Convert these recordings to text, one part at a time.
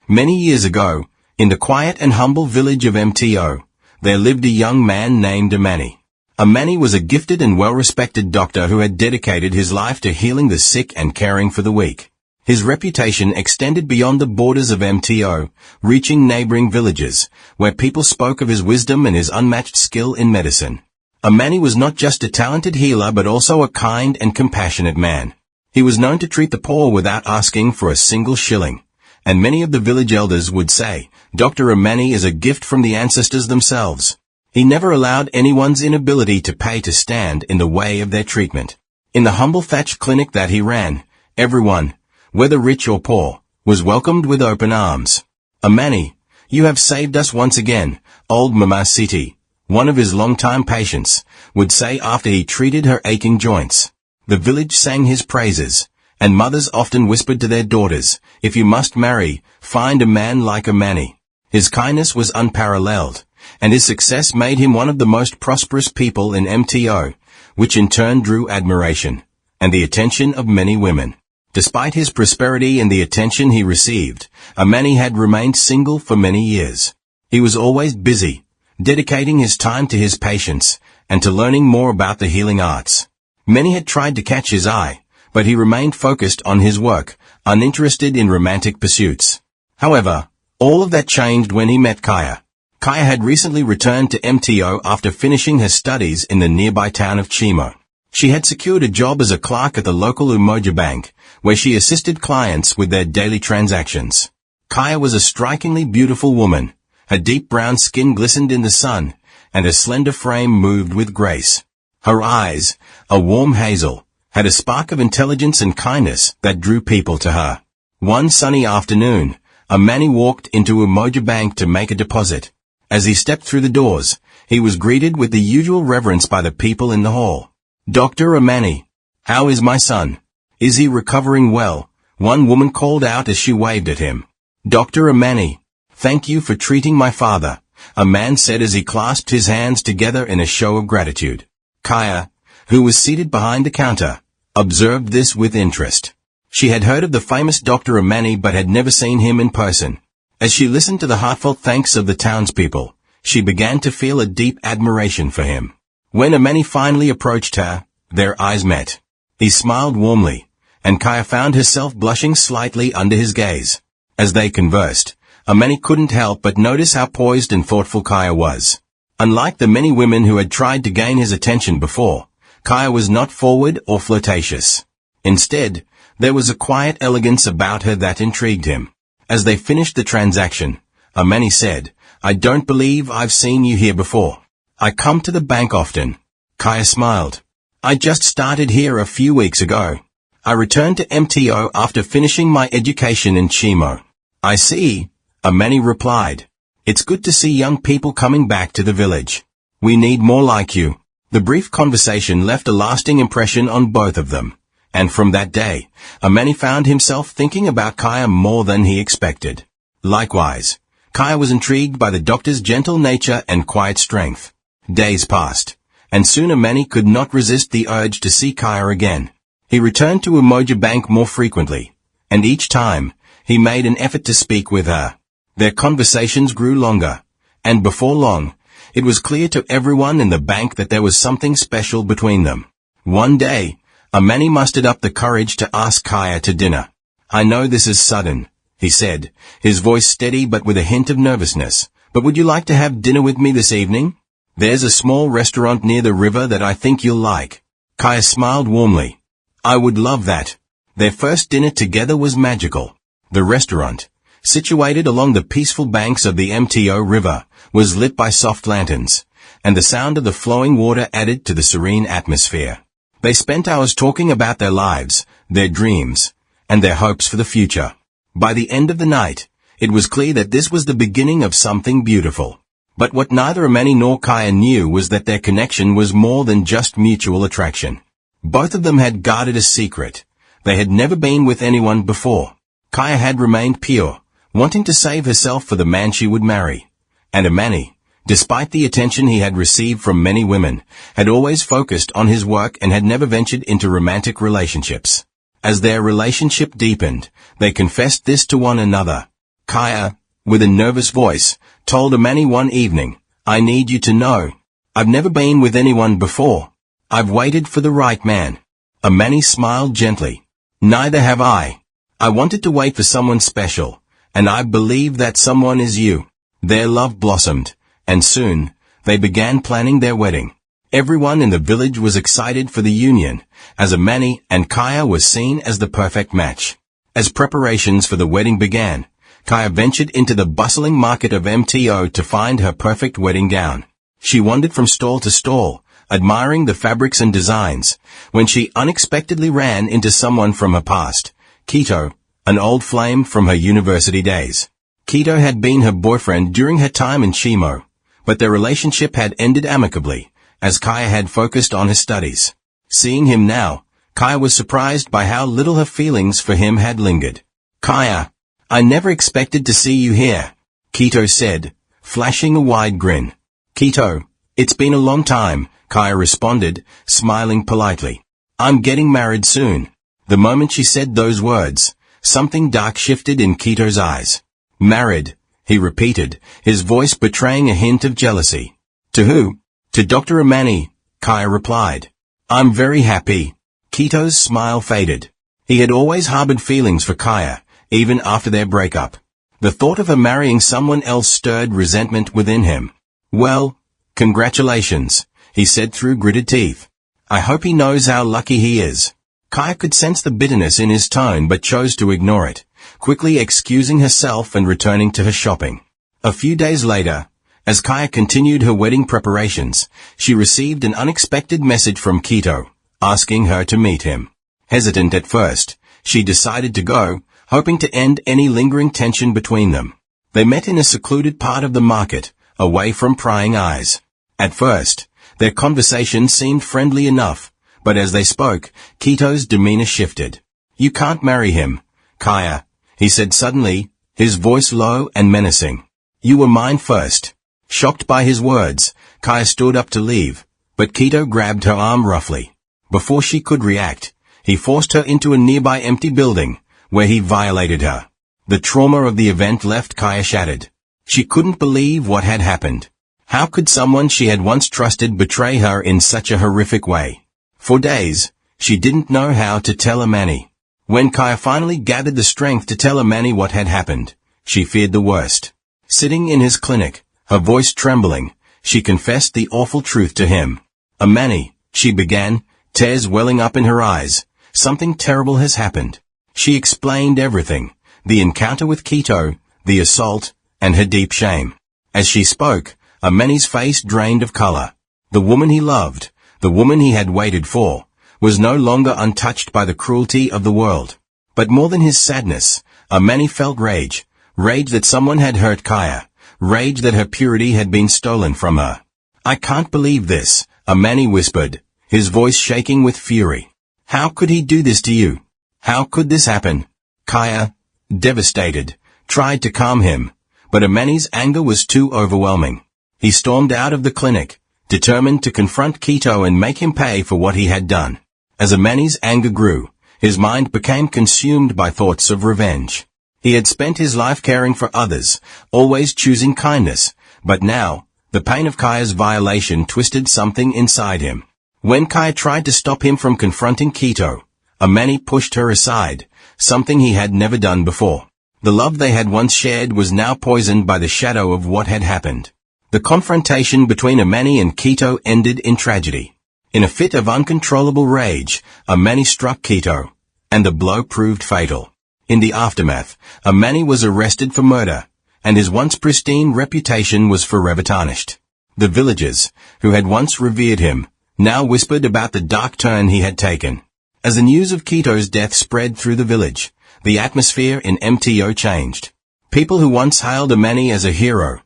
Many years ago, in the quiet and humble village of MTO, there lived a young man named Amani. Amani was a gifted and well-respected doctor who had dedicated his life to healing the sick and caring for the weak. His reputation extended beyond the borders of MTO, reaching neighboring villages, where people spoke of his wisdom and his unmatched skill in medicine. Amani was not just a talented healer but also a kind and compassionate man. He was known to treat the poor without asking for a single shilling, and many of the village elders would say, Dr. Amani is a gift from the ancestors themselves. He never allowed anyone's inability to pay to stand in the way of their treatment. In the humble thatched clinic that he ran, everyone, whether rich or poor, was welcomed with open arms. Amani, you have saved us once again, old Mama Siti, one of his longtime patients, would say after he treated her aching joints. The village sang his praises, and mothers often whispered to their daughters, if you must marry, find a man like Amani. His kindness was unparalleled, and his success made him one of the most prosperous people in MTO, which in turn drew admiration and the attention of many women. Despite his prosperity and the attention he received, Amani had remained single for many years. He was always busy, dedicating his time to his patients and to learning more about the healing arts. Many had tried to catch his eye, but he remained focused on his work, uninterested in romantic pursuits. However, all of that changed when he met Kaya. Kaya had recently returned to MTO after finishing her studies in the nearby town of Chimo. She had secured a job as a clerk at the local Umoja Bank, where she assisted clients with their daily transactions. Kaya was a strikingly beautiful woman. Her deep brown skin glistened in the sun, and her slender frame moved with grace. Her eyes, a warm hazel, had a spark of intelligence and kindness that drew people to her. One sunny afternoon, Amani walked into Umoja Bank to make a deposit. As he stepped through the doors, he was greeted with the usual reverence by the people in the hall. Dr. Amani, how is my son? Is he recovering well? One woman called out as she waved at him. Dr. Amani, thank you for treating my father, a man said as he clasped his hands together in a show of gratitude. Kaya, who was seated behind the counter, observed this with interest. She had heard of the famous Dr. Amani but had never seen him in person. As she listened to the heartfelt thanks of the townspeople, she began to feel a deep admiration for him. When Amani finally approached her, their eyes met. He smiled warmly, and Kaya found herself blushing slightly under his gaze. As they conversed, Amani couldn't help but notice how poised and thoughtful Kaya was. Unlike the many women who had tried to gain his attention before, Kaya was not forward or flirtatious. Instead, there was a quiet elegance about her that intrigued him. As they finished the transaction, Amani said, I don't believe I've seen you here before. I come to the bank often. Kaya smiled. I just started here a few weeks ago. I returned to MTO after finishing my education in Chimo. I see, Amani replied. It's good to see young people coming back to the village. We need more like you. The brief conversation left a lasting impression on both of them. And from that day, Amani found himself thinking about Kaya more than he expected. Likewise, Kaya was intrigued by the doctor's gentle nature and quiet strength. Days passed, and soon Amani could not resist the urge to see Kaya again. He returned to Umoja Bank more frequently, and each time, he made an effort to speak with her. Their conversations grew longer, and before long, it was clear to everyone in the bank that there was something special between them. One day, Amani mustered up the courage to ask Kaya to dinner. I know this is sudden, he said, his voice steady but with a hint of nervousness, but would you like to have dinner with me this evening? There's a small restaurant near the river that I think you'll like. Kaya smiled warmly. I would love that. Their first dinner together was magical. The restaurant, situated along the peaceful banks of the MTO River, was lit by soft lanterns, and the sound of the flowing water added to the serene atmosphere. They spent hours talking about their lives, their dreams, and their hopes for the future. By the end of the night, it was clear that this was the beginning of something beautiful. But what neither Amani nor Kaya knew was that their connection was more than just mutual attraction. Both of them had guarded a secret. They had never been with anyone before. Kaya had remained pure, wanting to save herself for the man she would marry. And Amani, despite the attention he had received from many women, had always focused on his work and had never ventured into romantic relationships. As their relationship deepened, they confessed this to one another. Kaya, with a nervous voice, told Amani one evening, "I need you to know. I've never been with anyone before. I've waited for the right man." Amani smiled gently. "Neither have I. I wanted to wait for someone special, and I believe that someone is you." Their love blossomed, and soon, they began planning their wedding. Everyone in the village was excited for the union, as Amani and Kaya were seen as the perfect match. As preparations for the wedding began, Kaya ventured into the bustling market of MTO to find her perfect wedding gown. She wandered from stall to stall, admiring the fabrics and designs, when she unexpectedly ran into someone from her past, Kito, an old flame from her university days. Kito had been her boyfriend during her time in Shimo, but their relationship had ended amicably, as Kaya had focused on her studies. Seeing him now, Kaya was surprised by how little her feelings for him had lingered. "Kaya, I never expected to see you here," Kito said, flashing a wide grin. "Kito, it's been a long time," Kaya responded, smiling politely. "I'm getting married soon." The moment she said those words, something dark shifted in Kito's eyes. "Married," he repeated, his voice betraying a hint of jealousy. "To who?" "To Dr. Amani," Kaya replied. "I'm very happy." Kito's smile faded. He had always harbored feelings for Kaya, even after their breakup. The thought of her marrying someone else stirred resentment within him. "Well, congratulations," he said through gritted teeth. "I hope he knows how lucky he is." Kaya could sense the bitterness in his tone but chose to ignore it, quickly excusing herself and returning to her shopping. A few days later, as Kaya continued her wedding preparations, she received an unexpected message from Kito, asking her to meet him. Hesitant at first, she decided to go, hoping to end any lingering tension between them. They met in a secluded part of the market, away from prying eyes. At first, their conversation seemed friendly enough, but as they spoke, Kito's demeanor shifted. "You can't marry him, Kaya," he said suddenly, his voice low and menacing. "You were mine first." Shocked by his words, Kaya stood up to leave, but Kito grabbed her arm roughly. Before she could react, he forced her into a nearby empty building, where he violated her. The trauma of the event left Kaya shattered. She couldn't believe what had happened. How could someone she had once trusted betray her in such a horrific way? For days, she didn't know how to tell Amani. When Kaya finally gathered the strength to tell Amani what had happened, she feared the worst. Sitting in his clinic, her voice trembling, she confessed the awful truth to him. "Amani," she began, tears welling up in her eyes, "something terrible has happened." She explained everything, the encounter with Kito, the assault, and her deep shame. As she spoke, Amani's face drained of color. The woman he loved, the woman he had waited for, was no longer untouched by the cruelty of the world. But more than his sadness, Amani felt rage that someone had hurt Kaya, rage that her purity had been stolen from her. "I can't believe this," Amani whispered, his voice shaking with fury. "How could he do this to you? How could this happen?" Kaya, devastated, tried to calm him, but Amani's anger was too overwhelming. He stormed out of the clinic, determined to confront Kito and make him pay for what he had done. As Amani's anger grew, his mind became consumed by thoughts of revenge. He had spent his life caring for others, always choosing kindness, but now, the pain of Kaya's violation twisted something inside him. When Kaya tried to stop him from confronting Kito, Amani pushed her aside, something he had never done before. The love they had once shared was now poisoned by the shadow of what had happened. The confrontation between Amani and Kito ended in tragedy. In a fit of uncontrollable rage, Amani struck Kito, and the blow proved fatal. In the aftermath, Amani was arrested for murder, and his once pristine reputation was forever tarnished. The villagers, who had once revered him, now whispered about the dark turn he had taken. As the news of Kito's death spread through the village, the atmosphere in MTO changed. People who once hailed Amani as a healer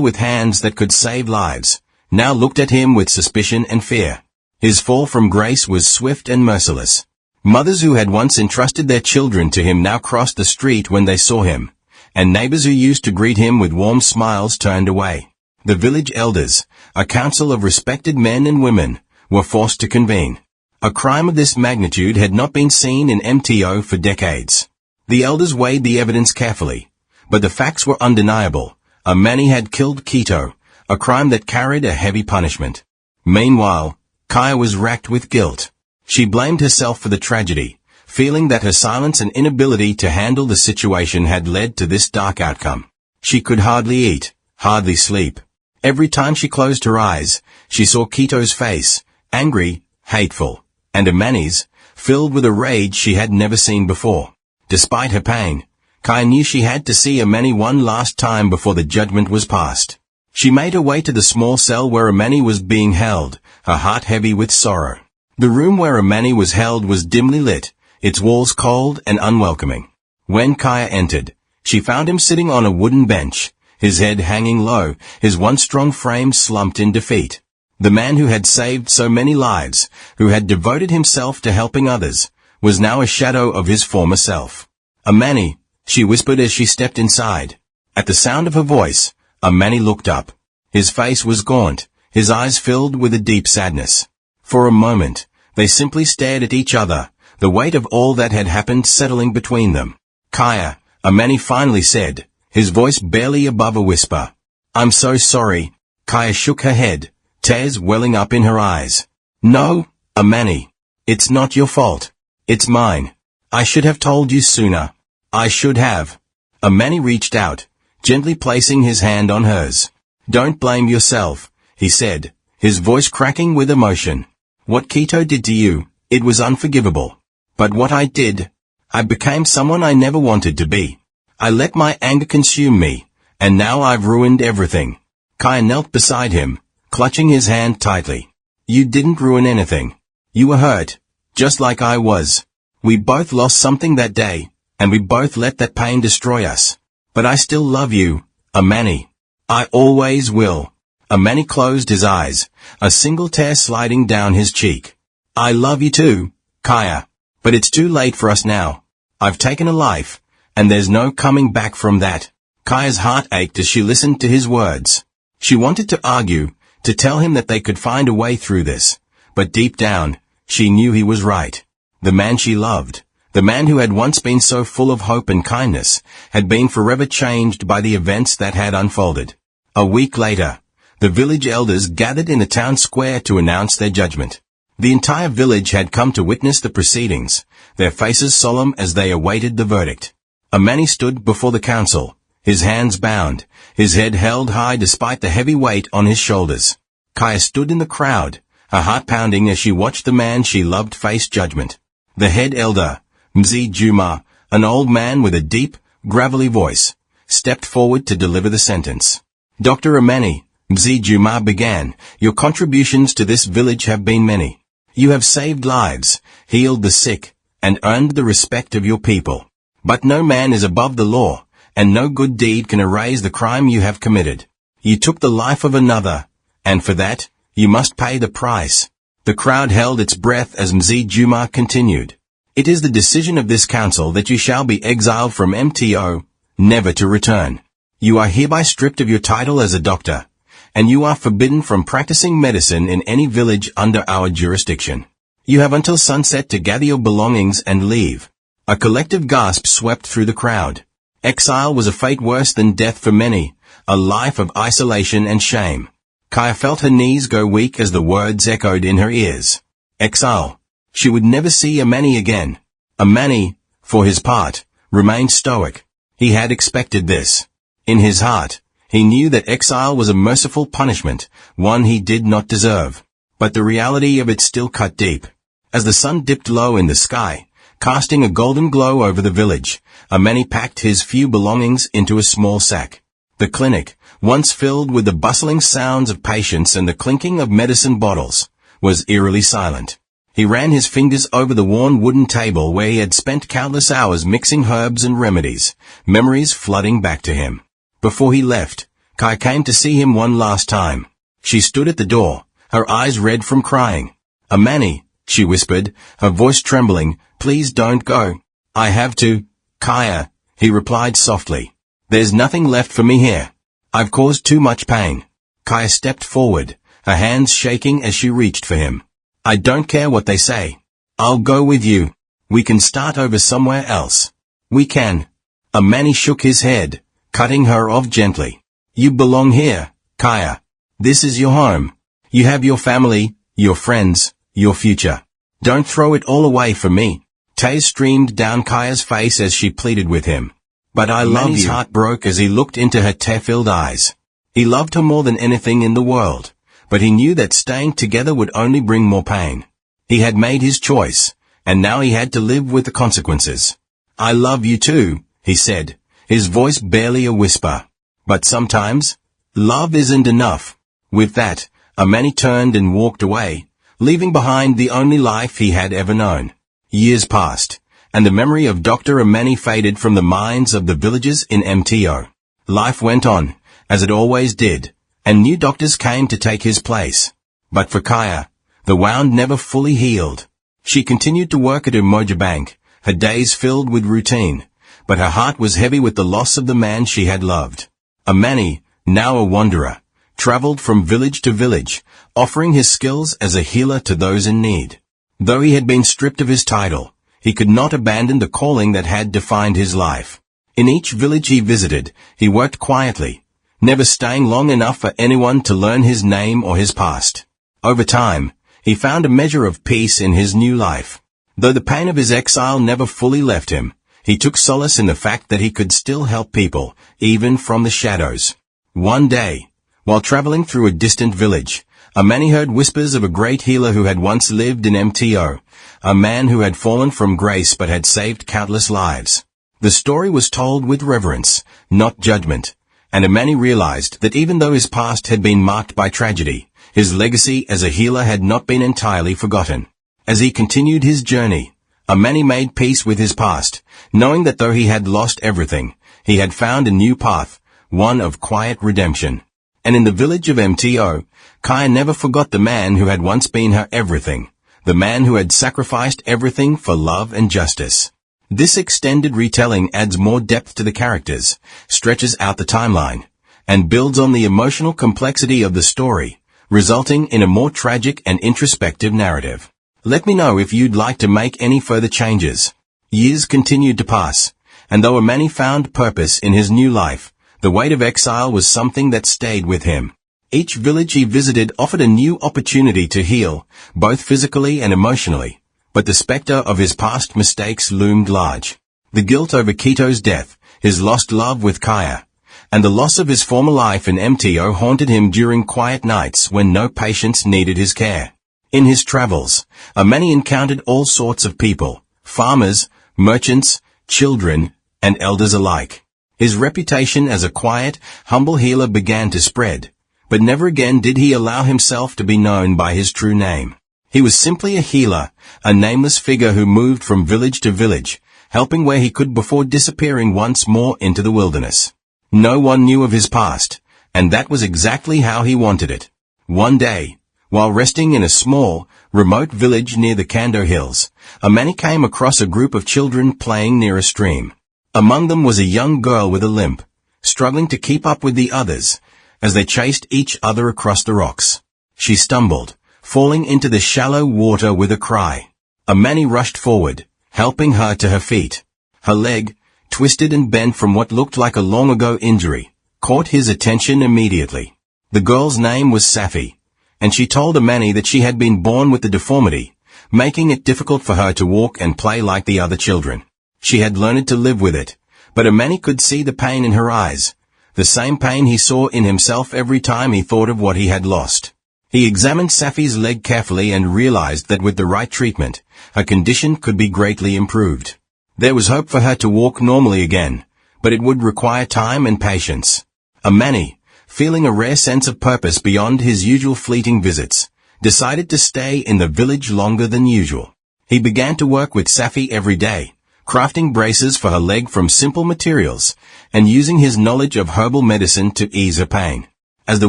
with hands that could save lives, now looked at him with suspicion and fear. His fall from grace was swift and merciless. Mothers who had once entrusted their children to him now crossed the street when they saw him, and neighbors who used to greet him with warm smiles turned away. The village elders, a council of respected men and women, were forced to convene. A crime of this magnitude had not been seen in MTO for decades. The elders weighed the evidence carefully, But the facts were undeniable. Amani had killed Quito, a crime that carried a heavy punishment. Meanwhile, Kaya was racked with guilt. She blamed herself for the tragedy, feeling that her silence and inability to handle the situation had led to this dark outcome. She could hardly eat, hardly sleep. Every time she closed her eyes, she saw Quito's face, angry, hateful, and Amani's, filled with a rage she had never seen before. Despite her pain, Kaya knew she had to see Amani one last time before the judgment was passed. She made her way to the small cell where Amani was being held, her heart heavy with sorrow. The room where Amani was held was dimly lit, its walls cold and unwelcoming. When Kaya entered, she found him sitting on a wooden bench, his head hanging low, his once strong frame slumped in defeat. The man who had saved so many lives, who had devoted himself to helping others, was now a shadow of his former self. Amani, she whispered as she stepped inside. At the sound of her voice, Amani looked up. His face was gaunt, his eyes filled with a deep sadness. For a moment, they simply stared at each other, the weight of all that had happened settling between them. Kaya, Amani finally said, his voice barely above a whisper. I'm so sorry. Kaya shook her head, tears welling up in her eyes. No, Amani. It's not your fault. It's mine. I should have told you sooner. I should have. Amani reached out, gently placing his hand on hers. Don't blame yourself, he said, his voice cracking with emotion. What Quito did to you, it was unforgivable. But what I did, I became someone I never wanted to be. I let my anger consume me, and now I've ruined everything. Kaya knelt beside him, clutching his hand tightly. You didn't ruin anything. You were hurt, just like I was. We both lost something that day, and we both let that pain destroy us. But I still love you, Amani. I always will. Amani closed his eyes, a single tear sliding down his cheek. I love you too, Kaya. But it's too late for us now. I've taken a life, and there's no coming back from that. Kaya's heart ached as she listened to his words. She wanted to argue, to tell him that they could find a way through this. But deep down, she knew he was right. The man she loved, the man who had once been so full of hope and kindness, had been forever changed by the events that had unfolded. A week later, the village elders gathered in the town square to announce their judgment. The entire village had come to witness the proceedings, their faces solemn as they awaited the verdict. Amani stood before the council, his hands bound, his head held high despite the heavy weight on his shoulders. Kaya stood in the crowd, her heart pounding as she watched the man she loved face judgment. The head elder, Mzee Juma, an old man with a deep, gravelly voice, stepped forward to deliver the sentence. Dr. Amani, Mzee Juma began, your contributions to this village have been many. You have saved lives, healed the sick, and earned the respect of your people. But no man is above the law, and no good deed can erase the crime you have committed. You took the life of another, and for that, you must pay the price. The crowd held its breath as Mzee Juma continued. It is the decision of this council that you shall be exiled from MTO, never to return. You are hereby stripped of your title as a doctor, and you are forbidden from practicing medicine in any village under our jurisdiction. You have until sunset to gather your belongings and leave. A collective gasp swept through the crowd. Exile was a fate worse than death for many, a life of isolation and shame. Kaya felt her knees go weak as the words echoed in her ears. Exile. She would never see Amani again. Amani, for his part, remained stoic. He had expected this. In his heart, he knew that exile was a merciful punishment, one he did not deserve. But the reality of it still cut deep. As the sun dipped low in the sky, casting a golden glow over the village, Amani packed his few belongings into a small sack. The clinic, once filled with the bustling sounds of patients and the clinking of medicine bottles, was eerily silent. He ran his fingers over the worn wooden table where he had spent countless hours mixing herbs and remedies, memories flooding back to him. Before he left, Kai came to see him one last time. She stood at the door, her eyes red from crying. Amani, she whispered, her voice trembling, please don't go. I have to. Kaya, he replied softly. There's nothing left for me here. I've caused too much pain. Kaya stepped forward, her hands shaking as she reached for him. I don't care what they say. I'll go with you. We can start over somewhere else. We can. Amani shook his head, cutting her off gently. You belong here, Kaya. This is your home. You have your family, your friends, your future. Don't throw it all away for me. Tears streamed down Kaya's face as she pleaded with him. But I love you. His heart broke as he looked into her tear-filled eyes. He loved her more than anything in the world, but he knew that staying together would only bring more pain. He had made his choice, and now he had to live with the consequences. I love you too, he said, his voice barely a whisper. But sometimes, love isn't enough. With that, Amani turned and walked away, leaving behind the only life he had ever known. Years passed, and the memory of Dr. Amani faded from the minds of the villagers in MTO. Life went on, as it always did, and new doctors came to take his place. But for Kaya, the wound never fully healed. She continued to work at Umoja Bank, her days filled with routine, but her heart was heavy with the loss of the man she had loved. Amani, now a wanderer, traveled from village to village, offering his skills as a healer to those in need. Though he had been stripped of his title, he could not abandon the calling that had defined his life. In each village he visited, he worked quietly, never staying long enough for anyone to learn his name or his past. Over time, he found a measure of peace in his new life. Though the pain of his exile never fully left him, he took solace in the fact that he could still help people, even from the shadows. One day, while traveling through a distant village, Amani heard whispers of a great healer who had once lived in MTO, a man who had fallen from grace but had saved countless lives. The story was told with reverence, not judgment, and Amani realized that even though his past had been marked by tragedy, his legacy as a healer had not been entirely forgotten. As he continued his journey, Amani made peace with his past, knowing that though he had lost everything, he had found a new path, one of quiet redemption. And in the village of MTO, Kaya never forgot the man who had once been her everything, the man who had sacrificed everything for love and justice. This extended retelling adds more depth to the characters, stretches out the timeline, and builds on the emotional complexity of the story, resulting in a more tragic and introspective narrative. Let me know if you'd like to make any further changes. Years continued to pass, and though Amani found purpose in his new life, the weight of exile was something that stayed with him. Each village he visited offered a new opportunity to heal, both physically and emotionally, but the specter of his past mistakes loomed large. The guilt over Kito's death, his lost love with Kaya, and the loss of his former life in MTO haunted him during quiet nights when no patients needed his care. In his travels, Amani encountered all sorts of people, farmers, merchants, children, and elders alike. His reputation as a quiet, humble healer began to spread, but never again did he allow himself to be known by his true name. He was simply a healer, a nameless figure who moved from village to village, helping where he could before disappearing once more into the wilderness. No one knew of his past, and that was exactly how he wanted it. One day, while resting in a small, remote village near the Kando Hills, Amani came across a group of children playing near a stream. Among them was a young girl with a limp, struggling to keep up with the others, as they chased each other across the rocks. She stumbled, falling into the shallow water with a cry. Amani rushed forward, helping her to her feet. Her leg, twisted and bent from what looked like a long-ago injury, caught his attention immediately. The girl's name was Safi, and she told Amani that she had been born with the deformity, making it difficult for her to walk and play like the other children. She had learned to live with it, but Amani could see the pain in her eyes, the same pain he saw in himself every time he thought of what he had lost. He examined Safi's leg carefully and realized that with the right treatment, her condition could be greatly improved. There was hope for her to walk normally again, but it would require time and patience. Amani, feeling a rare sense of purpose beyond his usual fleeting visits, decided to stay in the village longer than usual. He began to work with Safi every day, crafting braces for her leg from simple materials, and using his knowledge of herbal medicine to ease her pain. As the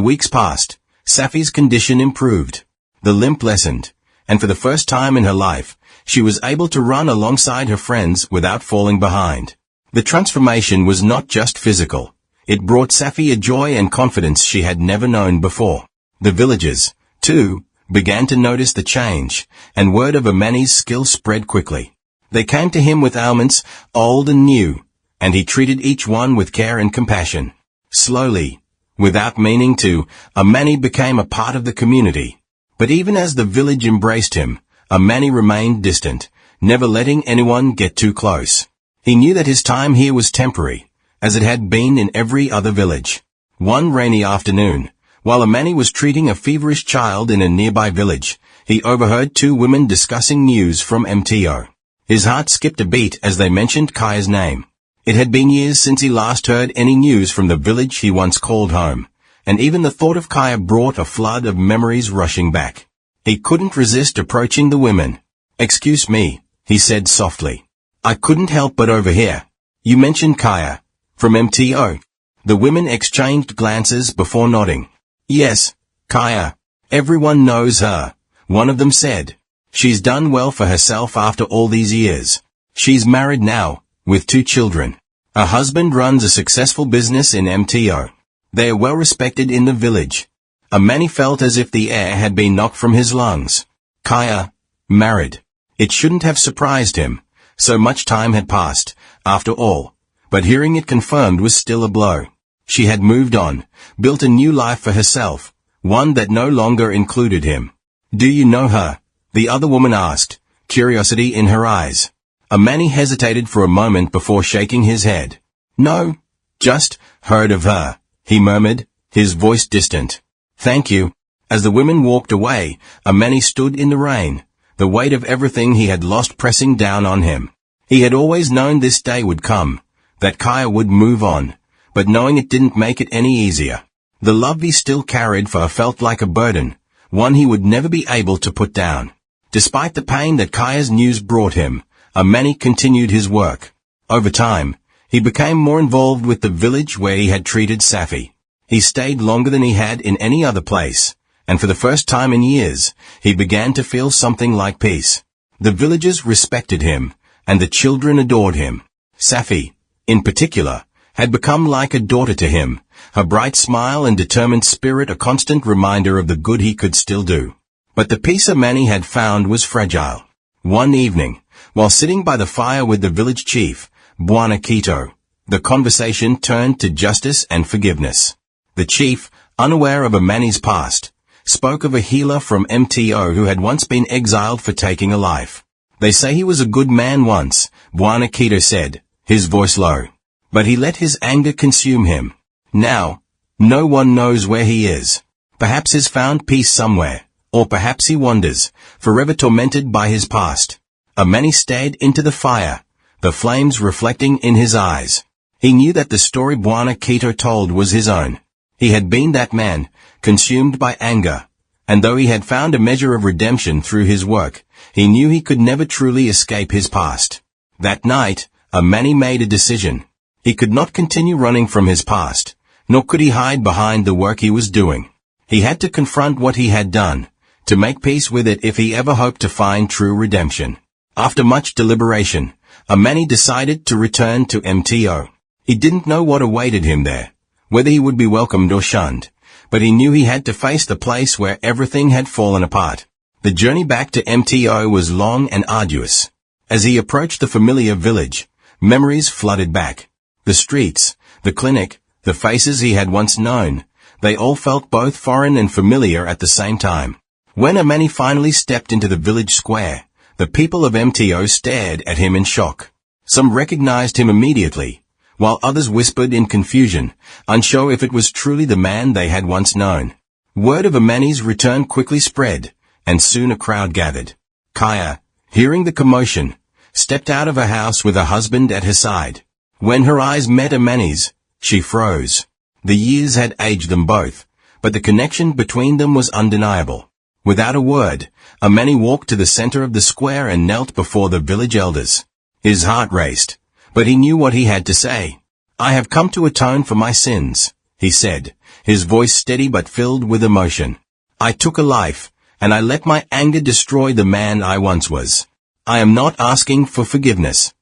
weeks passed, Safi's condition improved. The limp lessened, and for the first time in her life, she was able to run alongside her friends without falling behind. The transformation was not just physical. It brought Safi a joy and confidence she had never known before. The villagers, too, began to notice the change, and word of Amani's skill spread quickly. They came to him with ailments, old and new, and he treated each one with care and compassion. Slowly, without meaning to, Amani became a part of the community. But even as the village embraced him, Amani remained distant, never letting anyone get too close. He knew that his time here was temporary, as it had been in every other village. One rainy afternoon, while Amani was treating a feverish child in a nearby village, he overheard two women discussing news from MTO. His heart skipped a beat as they mentioned Kaya's name. It had been years since he last heard any news from the village he once called home, and even the thought of Kaya brought a flood of memories rushing back. He couldn't resist approaching the women. "Excuse me," he said softly. "I couldn't help but overhear. You mentioned Kaya, from MTO." The women exchanged glances before nodding. "Yes, Kaya. Everyone knows her," one of them said. "She's done well for herself after all these years. She's married now, with 2 children. Her husband runs a successful business in MTO. They are well respected in the village." Amani felt as if the air had been knocked from his lungs. Kaya, married. It shouldn't have surprised him. So much time had passed, after all. But hearing it confirmed was still a blow. She had moved on, built a new life for herself, one that no longer included him. "Do you know her?" the other woman asked, curiosity in her eyes. Amani hesitated for a moment before shaking his head. "No, just heard of her," he murmured, his voice distant. "Thank you." As the women walked away, Amani stood in the rain, the weight of everything he had lost pressing down on him. He had always known this day would come, that Kaya would move on, but knowing it didn't make it any easier. The love he still carried for her felt like a burden, one he would never be able to put down. Despite the pain that Kaya's news brought him, Amani continued his work. Over time, he became more involved with the village where he had treated Safi. He stayed longer than he had in any other place, and for the first time in years, he began to feel something like peace. The villagers respected him, and the children adored him. Safi, in particular, had become like a daughter to him, her bright smile and determined spirit a constant reminder of the good he could still do. But the peace Amani had found was fragile. One evening, while sitting by the fire with the village chief, Bwana Kito, the conversation turned to justice and forgiveness. The chief, unaware of Amani's past, spoke of a healer from MTO who had once been exiled for taking a life. "They say he was a good man once," Bwana Kito said, his voice low. "But he let his anger consume him. Now, no one knows where he is. Perhaps he's found peace somewhere, or perhaps he wanders, forever tormented by his past." Amani stared into the fire, the flames reflecting in his eyes. He knew that the story Bwana Kito told was his own. He had been that man, consumed by anger, and though he had found a measure of redemption through his work, he knew he could never truly escape his past. That night, Amani made a decision. He could not continue running from his past, nor could he hide behind the work he was doing. He had to confront what he had done, to make peace with it if he ever hoped to find true redemption. After much deliberation, Amani decided to return to MTO. He didn't know what awaited him there, whether he would be welcomed or shunned, but he knew he had to face the place where everything had fallen apart. The journey back to MTO was long and arduous. As he approached the familiar village, memories flooded back. The streets, the clinic, the faces he had once known, they all felt both foreign and familiar at the same time. When Amani finally stepped into the village square, the people of MTO stared at him in shock. Some recognized him immediately, while others whispered in confusion, unsure if it was truly the man they had once known. Word of Amani's return quickly spread, and soon a crowd gathered. Kaya, hearing the commotion, stepped out of her house with her husband at her side. When her eyes met Amani's, she froze. The years had aged them both, but the connection between them was undeniable. Without a word, Amani walked to the center of the square and knelt before the village elders. His heart raced, but he knew what he had to say. "I have come to atone for my sins," he said, his voice steady but filled with emotion. "I took a life, and I let my anger destroy the man I once was. I am not asking for forgiveness.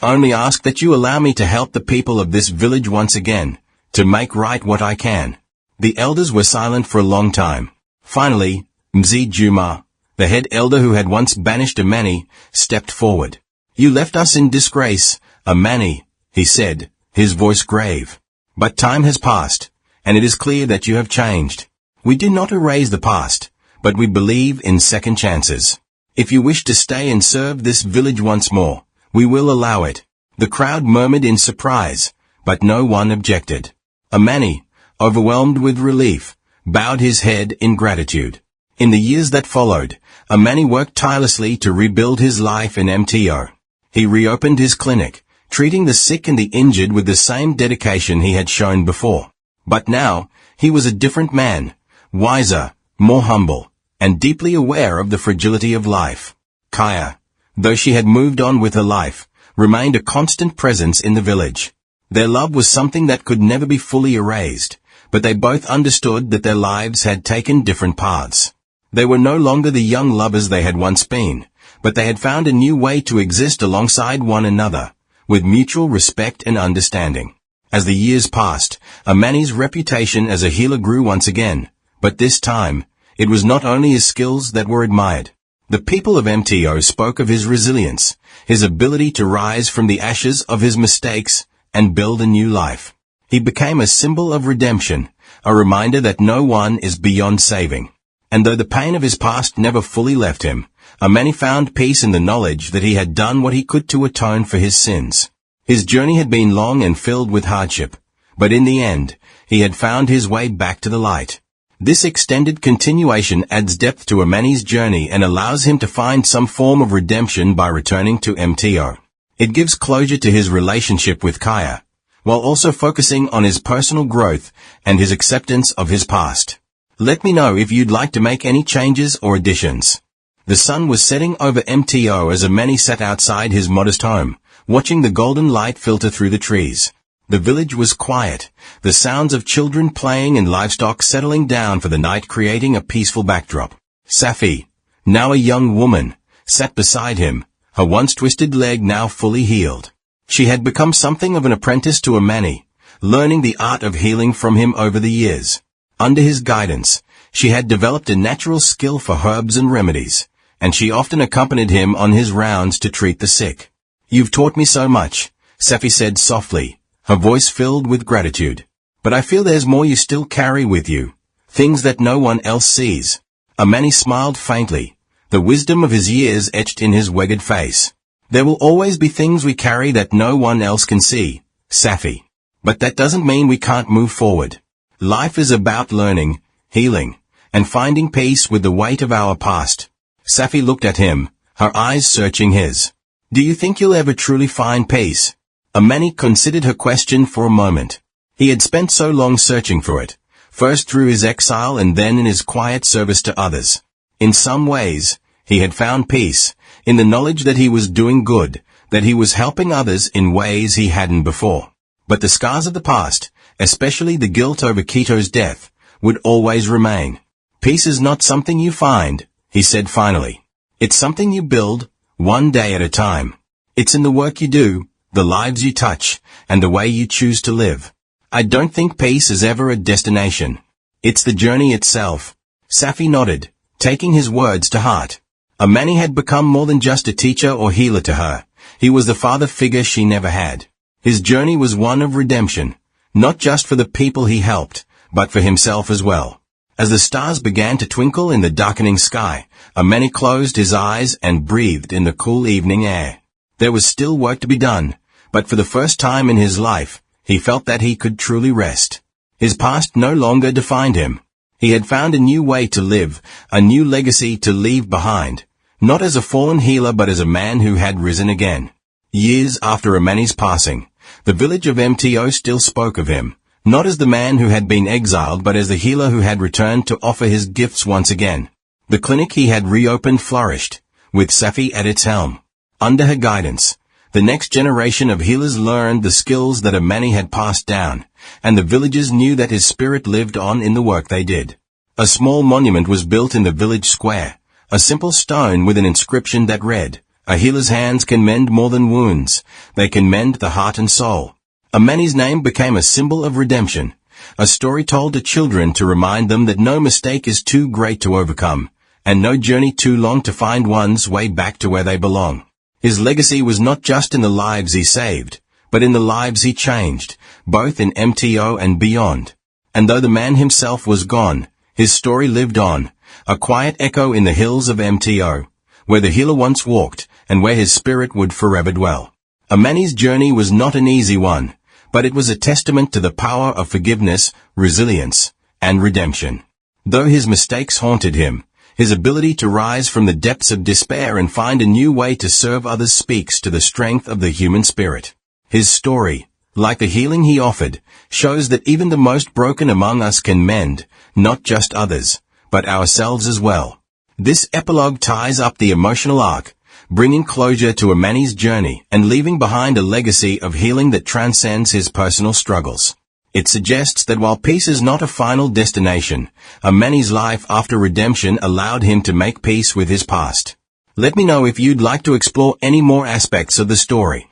Only ask that you allow me to help the people of this village once again, to make right what I can." The elders were silent for a long time. Finally, Mzee Juma, the head elder who had once banished Amani, stepped forward. "You left us in disgrace, Amani," he said, his voice grave. But time has passed, and it is clear that you have changed. We do not erase the past, but we believe in second chances. If you wish to stay and serve this village once more, we will allow it. The crowd murmured in surprise, but no one objected. Amani, overwhelmed with relief, bowed his head in gratitude. In the years that followed, Amani worked tirelessly to rebuild his life in MTO. He reopened his clinic, treating the sick and the injured with the same dedication he had shown before. But now, he was a different man, wiser, more humble, and deeply aware of the fragility of life. Kaya, though she had moved on with her life, remained a constant presence in the village. Their love was something that could never be fully erased, but they both understood that their lives had taken different paths. They were no longer the young lovers they had once been, but they had found a new way to exist alongside one another, with mutual respect and understanding. As the years passed, Amani's reputation as a healer grew once again, but this time, it was not only his skills that were admired. The people of MTO spoke of his resilience, his ability to rise from the ashes of his mistakes and build a new life. He became a symbol of redemption, a reminder that no one is beyond saving. And though the pain of his past never fully left him, Amani found peace in the knowledge that he had done what he could to atone for his sins. His journey had been long and filled with hardship, but in the end, he had found his way back to the light. This extended continuation adds depth to Amani's journey and allows him to find some form of redemption by returning to MTO. It gives closure to his relationship with Kaya, while also focusing on his personal growth and his acceptance of his past. Let me know if you'd like to make any changes or additions. The sun was setting over MTO as Amani sat outside his modest home, watching the golden light filter through the trees. The village was quiet, the sounds of children playing and livestock settling down for the night creating a peaceful backdrop. Safi, now a young woman, sat beside him, her once twisted leg now fully healed. She had become something of an apprentice to Amani, learning the art of healing from him over the years. Under his guidance, she had developed a natural skill for herbs and remedies, and she often accompanied him on his rounds to treat the sick. "You've taught me so much," Safi said softly, her voice filled with gratitude. "But I feel there's more you still carry with you, things that no one else sees." Amani smiled faintly, the wisdom of his years etched in his weathered face. "There will always be things we carry that no one else can see, Safi. But that doesn't mean we can't move forward. Life is about learning, healing, and finding peace with the weight of our past." Safi looked at him, her eyes searching his. "Do you think you'll ever truly find peace?" Amani considered her question for a moment. He had spent so long searching for it, first through his exile and then in his quiet service to others. In some ways, he had found peace, in the knowledge that he was doing good, that he was helping others in ways he hadn't before. But the scars of the past, especially the guilt over Kito's death, would always remain. "Peace is not something you find," he said finally. "It's something you build, one day at a time. It's in the work you do, the lives you touch, and the way you choose to live. I don't think peace is ever a destination. It's the journey itself." Safi nodded, taking his words to heart. Amani had become more than just a teacher or healer to her. He was the father figure she never had. His journey was one of redemption, not just for the people he helped, but for himself as well. As the stars began to twinkle in the darkening sky, Amani closed his eyes and breathed in the cool evening air. There was still work to be done, but for the first time in his life, he felt that he could truly rest. His past no longer defined him. He had found a new way to live, a new legacy to leave behind, not as a fallen healer but as a man who had risen again. Years after Amani's passing, the village of MTO still spoke of him, not as the man who had been exiled but as the healer who had returned to offer his gifts once again. The clinic he had reopened flourished, with Safi at its helm. Under her guidance, the next generation of healers learned the skills that Amani had passed down, and the villagers knew that his spirit lived on in the work they did. A small monument was built in the village square, a simple stone with an inscription that read, "A healer's hands can mend more than wounds, they can mend the heart and soul." Amani's name became a symbol of redemption, a story told to children to remind them that no mistake is too great to overcome, and no journey too long to find one's way back to where they belong. His legacy was not just in the lives he saved, but in the lives he changed, both in MTO and beyond. And though the man himself was gone, his story lived on, a quiet echo in the hills of MTO, where the healer once walked, and where his spirit would forever dwell. Amani's journey was not an easy one, but it was a testament to the power of forgiveness, resilience, and redemption. Though his mistakes haunted him, his ability to rise from the depths of despair and find a new way to serve others speaks to the strength of the human spirit. His story, like the healing he offered, shows that even the most broken among us can mend, not just others, but ourselves as well. This epilogue ties up the emotional arc, bringing closure to Amani's journey and leaving behind a legacy of healing that transcends his personal struggles. It suggests that while peace is not a final destination, Amani's life after redemption allowed him to make peace with his past. Let me know if you'd like to explore any more aspects of the story.